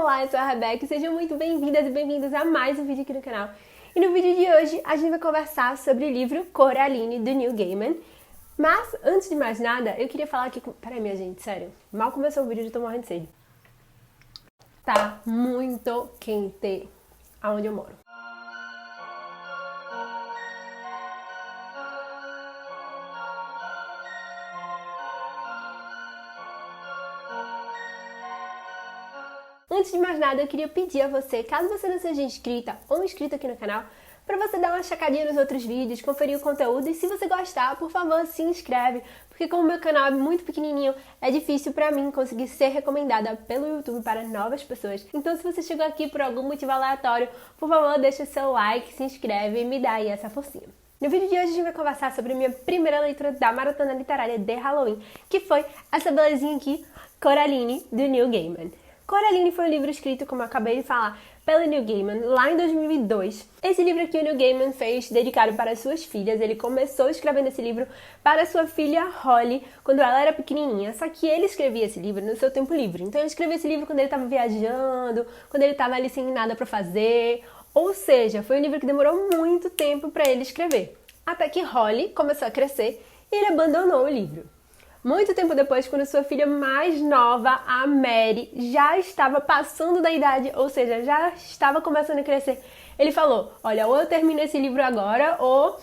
Olá, eu sou a Rebeca e sejam muito bem-vindas e bem-vindos a mais um vídeo aqui no canal. E no vídeo de hoje a gente vai conversar sobre o livro Coraline, do Neil Gaiman. Mas, antes de mais nada, eu queria falar aqui com... Peraí, minha gente, sério. Mal começou o vídeo e eu tô morrendo de sede. Tá muito quente aonde eu moro. Antes de mais nada, eu queria pedir a você, caso você não seja inscrita ou inscrito aqui no canal, para você dar uma checadinha nos outros vídeos, conferir o conteúdo e se você gostar, por favor, se inscreve, porque como o meu canal é muito pequenininho, é difícil para mim conseguir ser recomendada pelo YouTube para novas pessoas. Então, se você chegou aqui por algum motivo aleatório, por favor, deixa o seu like, se inscreve e me dá aí essa forcinha. No vídeo de hoje a gente vai conversar sobre a minha primeira leitura da Maratona Literária de Halloween, que foi essa belezinha aqui, Coraline, do Neil Gaiman. Coraline foi um livro escrito, como eu acabei de falar, pelo Neil Gaiman, lá em 2002. Esse livro aqui o Neil Gaiman fez dedicado para as suas filhas. Ele começou escrevendo esse livro para sua filha Holly, quando ela era pequenininha. Só que ele escrevia esse livro no seu tempo livre. Então ele escrevia esse livro quando ele estava viajando, quando ele estava ali sem nada para fazer. Ou seja, foi um livro que demorou muito tempo para ele escrever. Até que Holly começou a crescer e ele abandonou o livro. Muito tempo depois, quando sua filha mais nova, a Mary, já estava passando da idade, ou seja, já estava começando a crescer, ele falou, olha, ou eu termino esse livro agora, ou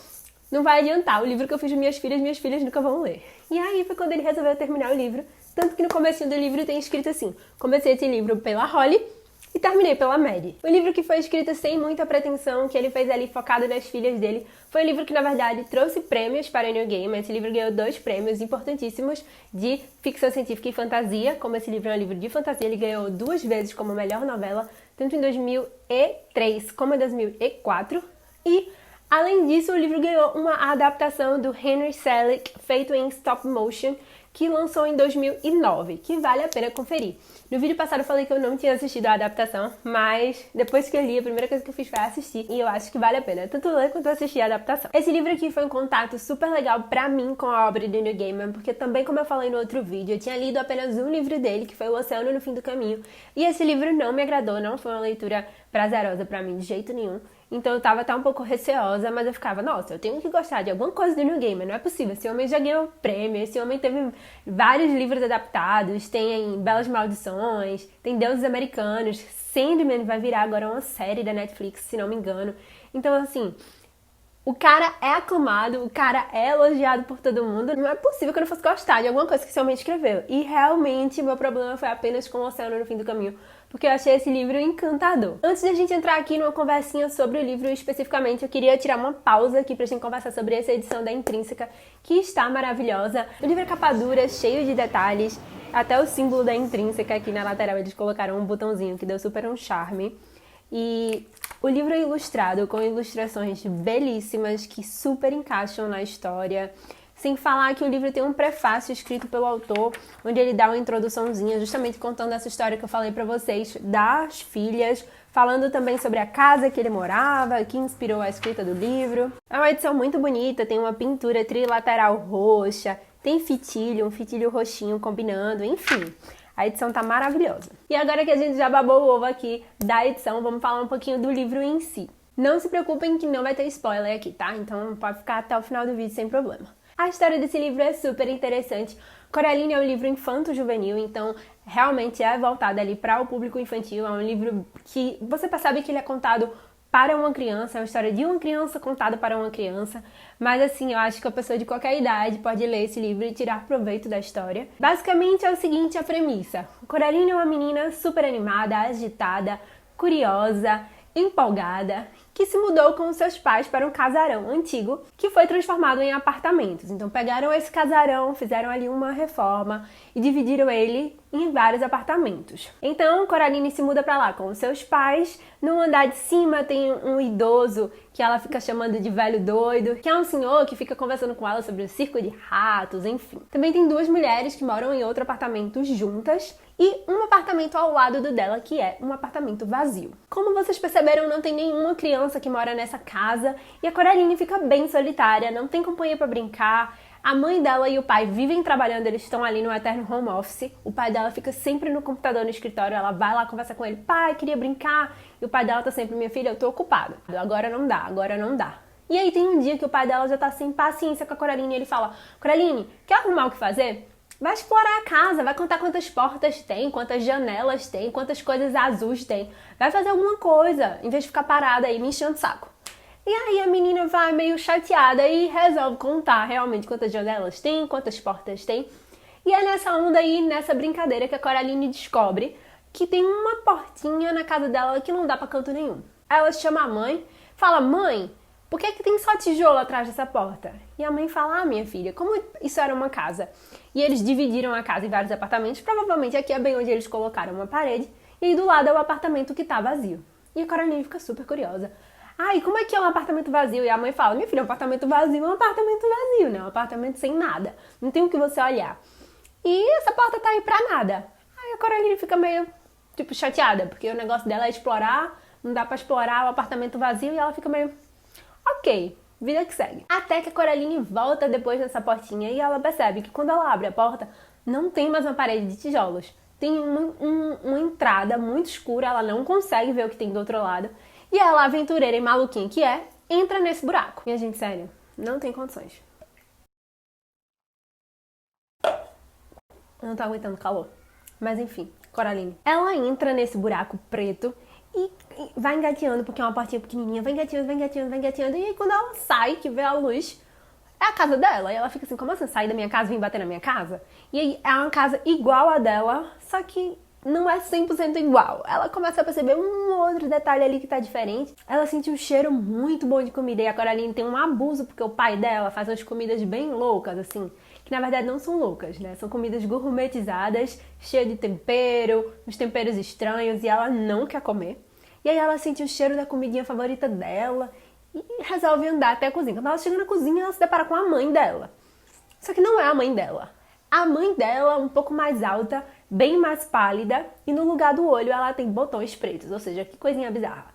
não vai adiantar, o livro que eu fiz de minhas filhas nunca vão ler. E aí foi quando ele resolveu terminar o livro, tanto que no comecinho do livro tem escrito assim, comecei esse livro pela Holly, e terminei pela Mary. O livro que foi escrito sem muita pretensão, que ele fez ali focado nas filhas dele, foi um livro que, na verdade, trouxe prêmios para o Neil Gaiman. Esse livro ganhou 2 prêmios importantíssimos de ficção científica e fantasia. Como esse livro é um livro de fantasia, ele ganhou 2 vezes como melhor novela, tanto em 2003 como em 2004. E, além disso, o livro ganhou uma adaptação do Henry Selick, feito em stop motion, que lançou em 2009, que vale a pena conferir. No vídeo passado eu falei que eu não tinha assistido a adaptação, mas depois que eu li, a primeira coisa que eu fiz foi assistir, e eu acho que vale a pena, tanto ler quanto assistir a adaptação. Esse livro aqui foi um contato super legal pra mim com a obra de Neil Gaiman, porque também, como eu falei no outro vídeo, eu tinha lido apenas um livro dele, que foi O Oceano no Fim do Caminho, e esse livro não me agradou, não foi uma leitura prazerosa pra mim de jeito nenhum. Então eu tava até um pouco receosa, mas eu ficava, nossa, eu tenho que gostar de alguma coisa do Neil Gaiman, não é possível, esse homem já ganhou prêmio, esse homem teve vários livros adaptados, tem Belas Maldições, tem Deuses Americanos, Sandman vai virar agora uma série da Netflix, se não me engano. Então assim, o cara é aclamado, o cara é elogiado por todo mundo, não é possível que eu não fosse gostar de alguma coisa que esse homem escreveu. E realmente, meu problema foi apenas com O Oceano no Fim do Caminho, porque eu achei esse livro encantador. Antes de a gente entrar aqui numa conversinha sobre o livro especificamente, eu queria tirar uma pausa aqui pra gente conversar sobre essa edição da Intrínseca, que está maravilhosa. O livro é capa dura, cheio de detalhes, até o símbolo da Intrínseca aqui na lateral eles colocaram um botãozinho que deu super um charme. E o livro é ilustrado com ilustrações belíssimas que super encaixam na história. Sem falar que o livro tem um prefácio escrito pelo autor, onde ele dá uma introduçãozinha, justamente contando essa história que eu falei pra vocês, das filhas, falando também sobre a casa que ele morava, que inspirou a escrita do livro. É uma edição muito bonita, tem uma pintura trilateral roxa, tem fitilho, um fitilho roxinho combinando, enfim. A edição tá maravilhosa. E agora que a gente já babou o ovo aqui da edição, vamos falar um pouquinho do livro em si. Não se preocupem que não vai ter spoiler aqui, tá? Então pode ficar até o final do vídeo sem problema. A história desse livro é super interessante. Coraline é um livro infanto-juvenil, então realmente é voltado ali para o público infantil. É um livro que você percebe que ele é contado para uma criança, é uma história de uma criança contada para uma criança, mas assim, eu acho que a pessoa de qualquer idade pode ler esse livro e tirar proveito da história. Basicamente é o seguinte a premissa. Coraline é uma menina super animada, agitada, curiosa, empolgada, que se mudou com os seus pais para um casarão antigo que foi transformado em apartamentos. Então pegaram esse casarão, fizeram ali uma reforma e dividiram ele em vários apartamentos. Então Coraline se muda para lá com os seus pais. No andar de cima tem um idoso que ela fica chamando de velho doido, que é um senhor que fica conversando com ela sobre o circo de ratos, enfim. Também tem 2 mulheres que moram em outro apartamento juntas e um apartamento ao lado do dela, que é um apartamento vazio. Como vocês perceberam, não tem nenhuma criança que mora nessa casa e a Coraline fica bem solitária, não tem companhia para brincar. A mãe dela e o pai vivem trabalhando, eles estão ali no eterno home office. O pai dela fica sempre no computador no escritório, ela vai lá conversar com ele. Pai, queria brincar. E o pai dela tá sempre, minha filha, eu tô ocupado. Agora não dá, agora não dá. E aí tem um dia que o pai dela já tá sem paciência com a Coraline e ele fala, Coraline, quer arrumar o que fazer? Vai explorar a casa, vai contar quantas portas tem, quantas janelas tem, quantas coisas azuis tem. Vai fazer alguma coisa, em vez de ficar parada aí me enchendo o saco. E aí a menina vai meio chateada e resolve contar realmente quantas janelas tem, quantas portas tem. E é nessa onda aí, nessa brincadeira, que a Coraline descobre que tem uma portinha na casa dela que não dá pra canto nenhum. Aí ela chama a mãe, fala, mãe, por que tem só tijolo atrás dessa porta? E a mãe fala, minha filha, como isso era uma casa e eles dividiram a casa em vários apartamentos, provavelmente aqui é bem onde eles colocaram uma parede e aí do lado é o apartamento que tá vazio. E a Coraline fica super curiosa. E como é que é um apartamento vazio? E a mãe fala, minha filha, um apartamento vazio é um apartamento vazio, né? Um apartamento sem nada. Não tem o que você olhar. E essa porta tá aí pra nada. Aí a Coraline fica meio, chateada, porque o negócio dela é explorar, não dá pra explorar o apartamento vazio e ela fica meio, ok, vida que segue. Até que a Coraline volta depois dessa portinha e ela percebe que quando ela abre a porta, não tem mais uma parede de tijolos. Tem uma entrada muito escura, ela não consegue ver o que tem do outro lado. E ela, aventureira e maluquinha que é, entra nesse buraco. Minha gente, sério, não tem condições. Eu não tô aguentando calor. Mas enfim, Coraline. Ela entra nesse buraco preto e vai engateando, porque é uma portinha pequenininha, vai engateando, vai engateando, vai engateando. E aí quando ela sai, que vê a luz, é a casa dela. E ela fica assim, como assim, sair da minha casa e vir bater na minha casa? E aí é uma casa igual a dela, só que não é 100% igual. Ela começa a perceber um outro detalhe ali que tá diferente. Ela sente um cheiro muito bom de comida. E a Coraline tem um abuso, porque o pai dela faz umas comidas bem loucas, assim. Que na verdade não são loucas, né? São comidas gourmetizadas, cheias de tempero, uns temperos estranhos. E ela não quer comer. E aí ela sente o cheiro da comidinha favorita dela. E resolve andar até a cozinha. Quando ela chega na cozinha, ela se depara com a mãe dela. Só que não é a mãe dela. A mãe dela, um pouco mais alta, bem mais pálida, e no lugar do olho ela tem botões pretos, ou seja, que coisinha bizarra.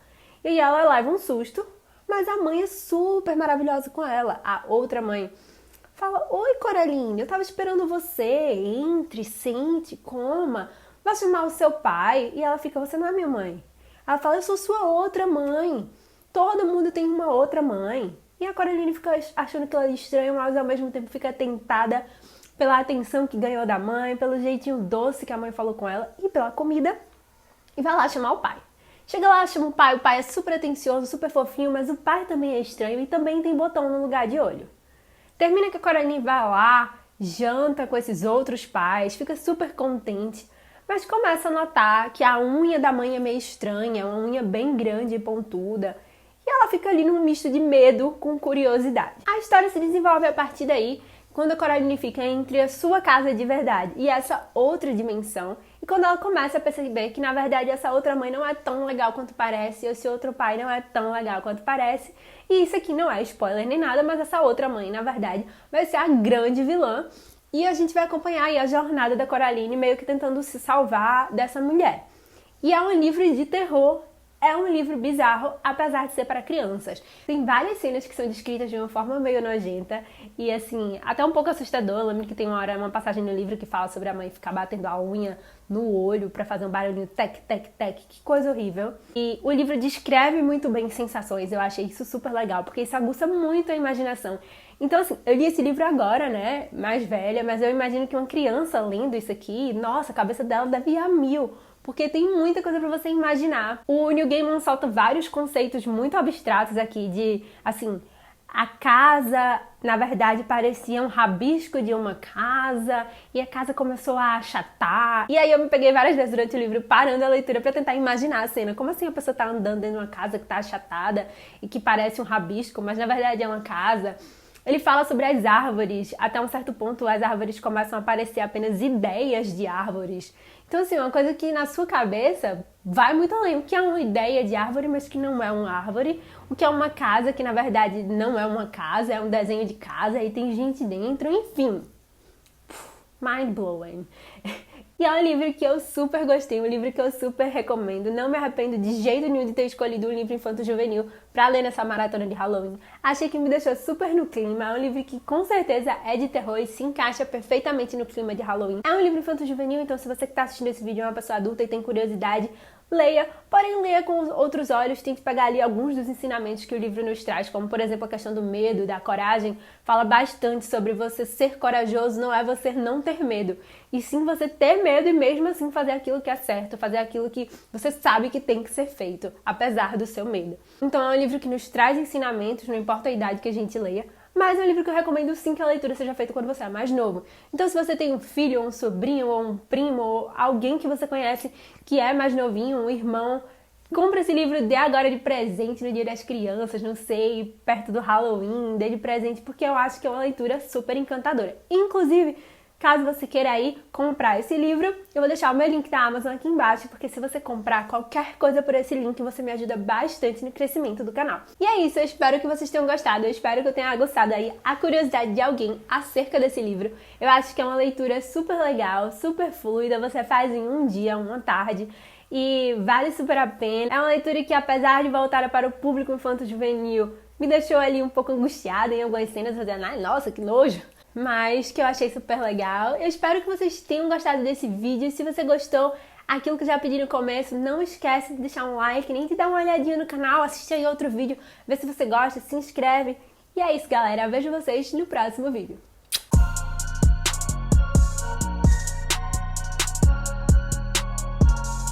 E aí ela leva um susto, mas a mãe é super maravilhosa com ela. A outra mãe fala, oi Coraline, eu tava esperando você, entre, sente, coma, vai chamar o seu pai. E ela fica, você não é minha mãe. Ela fala, eu sou sua outra mãe, todo mundo tem uma outra mãe. E a Coraline fica achando que ela é estranha, mas ao mesmo tempo fica tentada pela atenção que ganhou da mãe, pelo jeitinho doce que a mãe falou com ela e pela comida, e vai lá chamar o pai. Chega lá, chama o pai é super atencioso, super fofinho, mas o pai também é estranho e também tem botão no lugar de olho. Termina que a Coraline vai lá, janta com esses outros pais, fica super contente, mas começa a notar que a unha da mãe é meio estranha, uma unha bem grande e pontuda, e ela fica ali num misto de medo com curiosidade. A história se desenvolve a partir daí, quando a Coraline fica entre a sua casa de verdade e essa outra dimensão, e quando ela começa a perceber que, na verdade, essa outra mãe não é tão legal quanto parece, e esse outro pai não é tão legal quanto parece, e isso aqui não é spoiler nem nada, mas essa outra mãe, na verdade, vai ser a grande vilã, e a gente vai acompanhar aí a jornada da Coraline meio que tentando se salvar dessa mulher. E é um livro de terror. É um livro bizarro, apesar de ser para crianças. Tem várias cenas que são descritas de uma forma meio nojenta e, assim, até um pouco assustador. Eu lembro que tem uma passagem no livro que fala sobre a mãe ficar batendo a unha no olho para fazer um barulhinho tec, tec, tec. Que coisa horrível. E o livro descreve muito bem sensações. Eu achei isso super legal, porque isso aguça muito a imaginação. Então, assim, eu li esse livro agora, né, mais velha, mas eu imagino que uma criança lendo isso aqui, nossa, a cabeça dela deve ir a mil. Porque tem muita coisa pra você imaginar. O Neil Gaiman solta vários conceitos muito abstratos aqui de, assim, a casa, na verdade, parecia um rabisco de uma casa e a casa começou a achatar. E aí eu me peguei várias vezes durante o livro parando a leitura pra tentar imaginar a cena. Como assim a pessoa tá andando dentro de uma casa que tá achatada e que parece um rabisco, mas na verdade é uma casa. Ele fala sobre as árvores. Até um certo ponto as árvores começam a aparecer apenas ideias de árvores. Então, assim, uma coisa que na sua cabeça vai muito além. O que é uma ideia de árvore, mas que não é uma árvore. O que é uma casa, que na verdade não é uma casa, é um desenho de casa e tem gente dentro, enfim. Mind blowing. E é um livro que eu super gostei, um livro que eu super recomendo. Não me arrependo de jeito nenhum de ter escolhido um livro infanto-juvenil pra ler nessa maratona de Halloween. Achei que me deixou super no clima. É um livro que com certeza é de terror e se encaixa perfeitamente no clima de Halloween. É um livro infanto-juvenil, então se você que tá assistindo esse vídeo é uma pessoa adulta e tem curiosidade, leia, porém leia com outros olhos, tente pegar ali alguns dos ensinamentos que o livro nos traz, como por exemplo a questão do medo, da coragem. Fala bastante sobre você ser corajoso, não é você não ter medo, e sim você ter medo e mesmo assim fazer aquilo que é certo, fazer aquilo que você sabe que tem que ser feito, apesar do seu medo. Então é um livro que nos traz ensinamentos, não importa a idade que a gente leia, mas é um livro que eu recomendo sim que a leitura seja feita quando você é mais novo. Então se você tem um filho, ou um sobrinho, ou um primo, ou alguém que você conhece que é mais novinho, um irmão, compra esse livro, dê agora de presente no Dia das Crianças, não sei, perto do Halloween, dê de presente, porque eu acho que é uma leitura super encantadora. Inclusive, caso você queira aí comprar esse livro, eu vou deixar o meu link da Amazon aqui embaixo, porque se você comprar qualquer coisa por esse link, você me ajuda bastante no crescimento do canal. E é isso, eu espero que vocês tenham gostado, eu espero que eu tenha aguçado aí a curiosidade de alguém acerca desse livro. Eu acho que é uma leitura super legal, super fluida, você faz em um dia, uma tarde, e vale super a pena. É uma leitura que, apesar de voltada para o público infanto-juvenil, me deixou ali um pouco angustiada em algumas cenas, fazendo, ai, nossa, que nojo! Mas que eu achei super legal. Eu espero que vocês tenham gostado desse vídeo. Se você gostou, aquilo que eu já pedi no começo, não esquece de deixar um like, nem de dar uma olhadinha no canal, assiste aí outro vídeo, vê se você gosta, se inscreve. E é isso, galera. Eu vejo vocês no próximo vídeo.